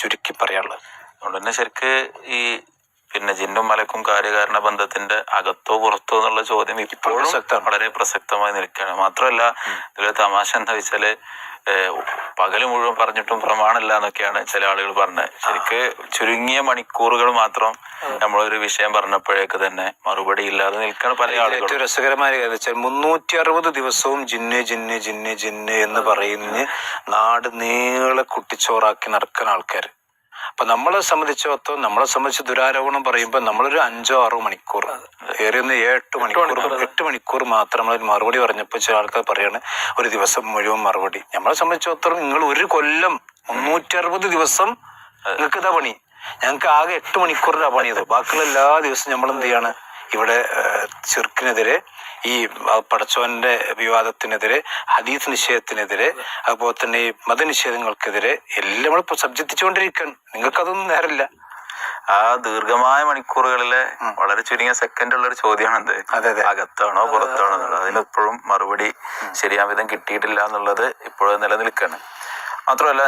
ചുരുക്കി പറയാനുള്ളത്. അതുകൊണ്ട് തന്നെ ശരിക്ക് ഈ പിന്നെ ജിന്നും മലക്കും കാര്യകാരണ ബന്ധത്തിന്റെ അകത്തോ പുറത്തോ എന്നുള്ള ചോദ്യം ഇപ്പോഴും വളരെ പ്രസക്തമായി നിൽക്കുകയാണ്. മാത്രമല്ല ഇതിലെ തമാശ എന്താ വെച്ചാല് പകല് മുഴുവൻ പറഞ്ഞിട്ടും പ്രമാണമല്ല എന്നൊക്കെയാണ് ചില ആളുകൾ പറഞ്ഞത്. ശരിക്ക് ചുരുങ്ങിയ മണിക്കൂറുകൾ മാത്രം നമ്മളൊരു വിഷയം പറഞ്ഞപ്പോഴേക്ക് തന്നെ മറുപടി ഇല്ലാതെ നിൽക്കുകയാണ് പല ആളുകളും. ഏറ്റവും രസകരമായ കാര്യം വെച്ചാൽ 360 ദിവസവും ജിന്ന് ജിന്ന് ജിന്ന് ജിന്ന് എന്ന് പറയുന്ന നാട് നീളെ കുട്ടിച്ചോറാക്കി നടക്കുന്ന ആൾക്കാർ. അപ്പൊ നമ്മളെ സംബന്ധിച്ച് ദുരാരോപണം പറയുമ്പോൾ നമ്മളൊരു 5-6 മണിക്കൂർ, ഏറിയൊന്ന് 8 മണിക്കൂർ മാത്രം നമ്മളൊരു മറുപടി പറഞ്ഞപ്പോൾ ചില ആൾക്കാർ പറയാണ് ഒരു ദിവസം മുഴുവൻ മറുപടി. നമ്മളെ സംബന്ധിച്ചിടത്തോളം നിങ്ങൾ ഒരു കൊല്ലം 360 ദിവസം നിങ്ങൾക്ക് ഇതാ പണി, ഞങ്ങൾക്ക് ആകെ 8 മണിക്കൂറിന്റെ പണിയത്. ബാക്കിയുള്ള എല്ലാ ദിവസവും നമ്മൾ എന്ത് ചെയ്യാണ് ഇവിടെ ശിർക്കിനെതിരെ, ഈ പടച്ചോന്റെ വിവാദത്തിനെതിരെ, ഹദീസ് നിഷേധത്തിനെതിരെ, അതുപോലെ തന്നെ ഈ മതനിഷേധങ്ങൾക്കെതിരെ എല്ലാം നമ്മൾ സബ്ജക്റ്റിച്ചുകൊണ്ടിരിക്കുകയാണ്. നിങ്ങൾക്കതൊന്നും നേരമില്ല. ആ ദീർഘമായ മണിക്കൂറുകളിലെ വളരെ ചുരുങ്ങിയ സെക്കൻഡ് ഉള്ള ഒരു ചോദ്യമാണ് എന്ത്, അകത്താണോ പുറത്താണോ എന്നുള്ളത്. അതിനിപ്പോഴും മറുപടി ശരിയാം വിധം കിട്ടിയിട്ടില്ല എന്നുള്ളത് ഇപ്പോഴും നിലനിൽക്കുകയാണ്. മാത്രമല്ല